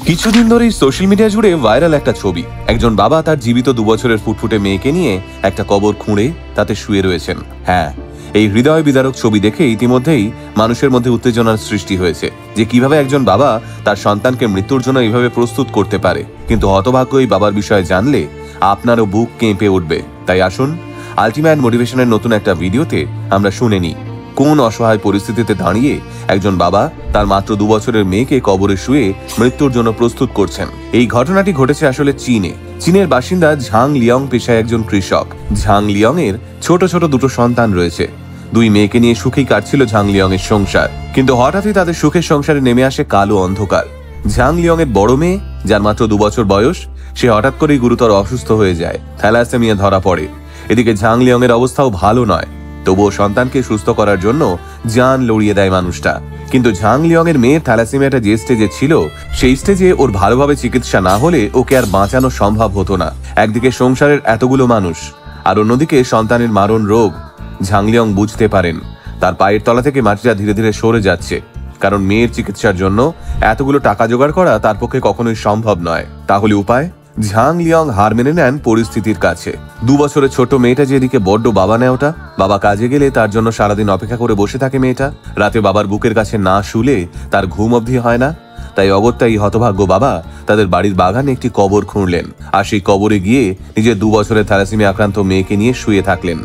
কিছুদিন ধরেই social media জুড়ে ভাইরাল একটা ছবি। একজন বাবা তার জীবিত 2 বছরের ফুটফুটে মেয়েকে নিয়ে একটা কবর খুঁড়ে তাতে শুয়ে রয়েছেন। হ্যাঁ, এই হৃদয় বিদারক ছবি দেখে ইতিমধ্যেই মানুষের মধ্যে উত্তেজনার সৃষ্টি হয়েছে যে কিভাবে একজন বাবা তার সন্তানকে মৃত্যুর জন্য এইভাবে প্রস্তুত করতে পারে। কিন্তু হতভাগ্য এই বাবার বিষয়ে জানলে আপনারও বুক কেঁপে উঠবে। তাই আসুন আলটিমেট মোটিভেশনের নতুন একটা ভিডিওতে আমরা শুনে নিই কোন অসহায় পরিস্থিতিতে দাঁড়িয়ে একজন বাবা তার মাত্র 2 বছরের মেয়েকে কবরে শুয়ে মৃত্যুর জন্য প্রস্তুত করছেন। এই ঘটনাটি ঘটেছে আসলে চীনে। চীনের বাসিন্দা ঝাং লিয়ং পেশায় একজন কৃষক। ঝাং লিয়ং এর ছোট ছোট 2 সন্তান রয়েছে। 2 মেয়েকে নিয়ে সুখেই কাটছিল ঝাং লিয়ং এর সংসার। কিন্তু হঠাৎই তাদের সুখের সংসারে নেমে আসে কালো অন্ধকার। ঝাং লিয়ং এর বড় মেয়ে, যার মাত্র 2 বছর বয়স, সে হঠাৎ করেই গুরুতর অসুস্থ হয়ে যায়। থ্যালাসেমিয়া ধরা পড়ে। এদিকে ঝাং লিয়ং এর অবস্থাও ভালো নয়। তবুও সন্তানকে সুস্থ করার জন্য জান লড়িয়ে দেয় মানুষটা। কিন্তু ঝাং লিয়ং এর মেয়ের থ্যালাসেমিয়াটা যে স্টেজে ছিল, সেই স্টেজে ওর ভালোভাবে চিকিৎসা না হলে ওকে আর বাঁচানো সম্ভব হতো না। একদিকে সংসারের এতগুলো মানুষ, আর অন্যদিকে সন্তানের মারণ রোগ। ঝাং লিয়ং বুঝতে পারেন তার পায়ের তলা থেকে মাটিটা ধীরে ধীরে সরে যাচ্ছে, কারণ মেয়ের চিকিৎসার জন্য এতগুলো টাকা জোগাড় করা তার পক্ষে কখনোই সম্ভব নয়। তাহলে উপায়? ঝাং লিয়ং হার মেনে নেন পরিস্থিতির কাছে। 2 বছরের ছোট মেয়েটা যেদিকে বড্ড বাবা নেওটা, বাবা কাজে গেলে তার জন্য সারাদিন অপেক্ষা করে বসে থাকে মেয়েটা। রাতে বাবার বুকের কাছে না শুলে তার ঘুম অবধি হয় না। তাই অগত্যা এই হতভাগ্য বাবা তাদের বাড়ির বাগানে একটি কবর খুঁড়লেন, আর সেই কবরে গিয়ে নিজের 2 বছরের থ্যালাসেমিয়া আক্রান্ত মেয়েকে নিয়ে শুয়ে থাকলেন।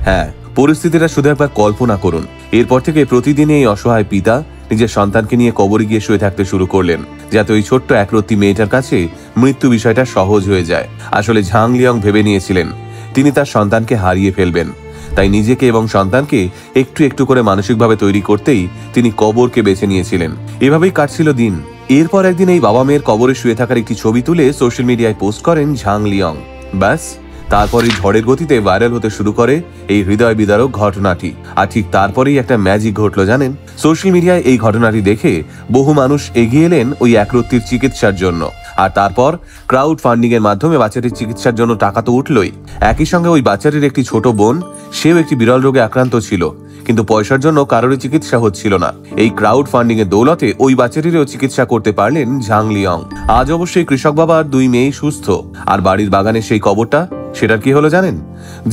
হ্যাঁ, পরিস্থিতিটা শুধু একবার কল্পনা করুন। এরপর থেকে প্রতিদিন এই অসহায় পিতা নিজের সন্তানকে নিয়ে কবরে গিয়ে শুয়ে থাকতে শুরু করলেন, যাতে ওই ছোট্ট একরত্তি মেয়েটার কাছে মৃত্যু বিষয়টা সহজ হয়ে যায়। আসলে ঝাং লিয়ং ভেবে নিয়েছিলেন তিনি তার সন্তানকে হারিয়ে ফেলবেন। তাই নিজেকে এবং সন্তানকে একটু একটু করে মানসিকভাবে তৈরি করতেই তিনি কবরকে বেছে নিয়েছিলেন। এভাবেই কাটছিল দিন। এরপর একদিন এই বাবা মেয়ের কবরে শুয়ে থাকার একটি ছবি তুলে সোশ্যাল মিডিয়ায় পোস্ট করেন ঝাং লিয়ং। ব্যাস, তারপরই ঝড়ের গতিতে ভাইরাল হতে শুরু করে এই হৃদয় বিদারক ঘটনাটি। আর ঠিক তারপরেই একটা ম্যাজিক ঘটলো জানেন। সোশ্যাল মিডিয়ায় এই ঘটনাটি দেখে বহু মানুষ এগিয়ে এলেন ওই একরত্তির চিকিৎসার জন্য। আর তারপর ক্রাউড ফান্ডিং এর মাধ্যমে বাচ্চাটির চিকিৎসার জন্য টাকা তো উঠলই, একই সঙ্গে ওই বাচ্চাটির একটি ছোট বোন, সেও একটি বিরল রোগে আক্রান্ত ছিল, কিন্তু পয়সার জন্য কারোরই চিকিৎসা হচ্ছিল না। এই ক্রাউড ফান্ডিং এর দৌলতে ওই বাচ্চাটিরও চিকিৎসা করতে পারলেন ঝাং লিয়ং। আজ অবশ্যই কৃষক বাবার 2 মেয়েই সুস্থ। আর বাড়ির বাগানে সেই কবরটা, সেটার কি হলো জানেন?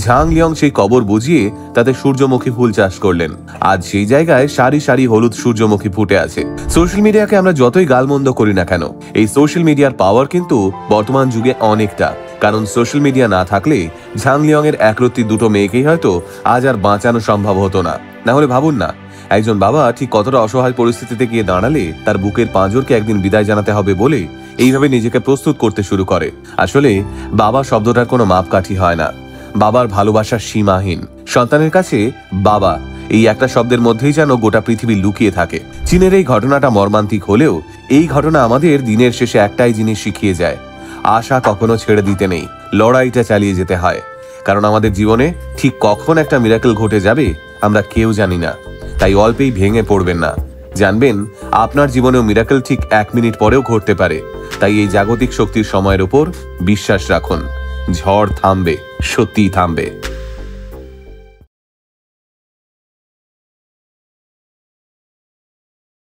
ঝাং লিয়ং সেই কবর বুঝিয়ে তাতে সূর্যমুখী ফুল চাষ করলেন। আজ সেই জায়গায় সারি সারি হলুদ সূর্যমুখী ফুটে আছে। সোশ্যাল মিডিয়াকে আমরা যতই গালমন্দ করি না কেন, এই সোশ্যাল মিডিয়ার পাওয়ার কিন্তু বর্তমান যুগে অনেকটা। কারণ সোশ্যাল মিডিয়া না থাকলে ঝাং লিয়ং এর একরত্তি 2 মেয়েকেই হয়তো আজ আর বাঁচানো সম্ভব হতো না। না হলে ভাবুন না, একজন বাবা ঠিক কতটা অসহায় পরিস্থিতিতে গিয়ে দাঁড়ালে তার বুকের পাঁজরকে একদিন বিদায় জানাতে হবে বলে এইভাবে নিজেকে প্রস্তুত করতে শুরু করে। আসলে বাবা শব্দটার কোনো মাপকাঠি হয় না। বাবার ভালোবাসা সীমাহীন। সন্তানের কাছে বাবা এই একটা শব্দের মধ্যেই যেন গোটা পৃথিবী লুকিয়ে থাকে। চীনের এই ঘটনাটা মর্মান্তিক হলেও এই ঘটনা আমাদের দিনের শেষে একটাই জিনিস শিখিয়ে যায়: আশা কখনো ছেড়ে দিতে নেই, লড়াইটা চালিয়ে যেতে হয়। কারণ আমাদের জীবনে ঠিক কখন একটা মিরাকেল ঘটে যাবে আমরা কেউ জানি না। তাই অল্পেই ভেঙে পড়বেন না। জানবেন আপনার জীবনেও মিরাকেল ঠিক 1 মিনিট পরেও ঘটতে পারে। তাই এই জাগতিক শক্তির সময়ের উপর বিশ্বাস রাখুন। ঝড় থামবে, সত্যিই থামবে।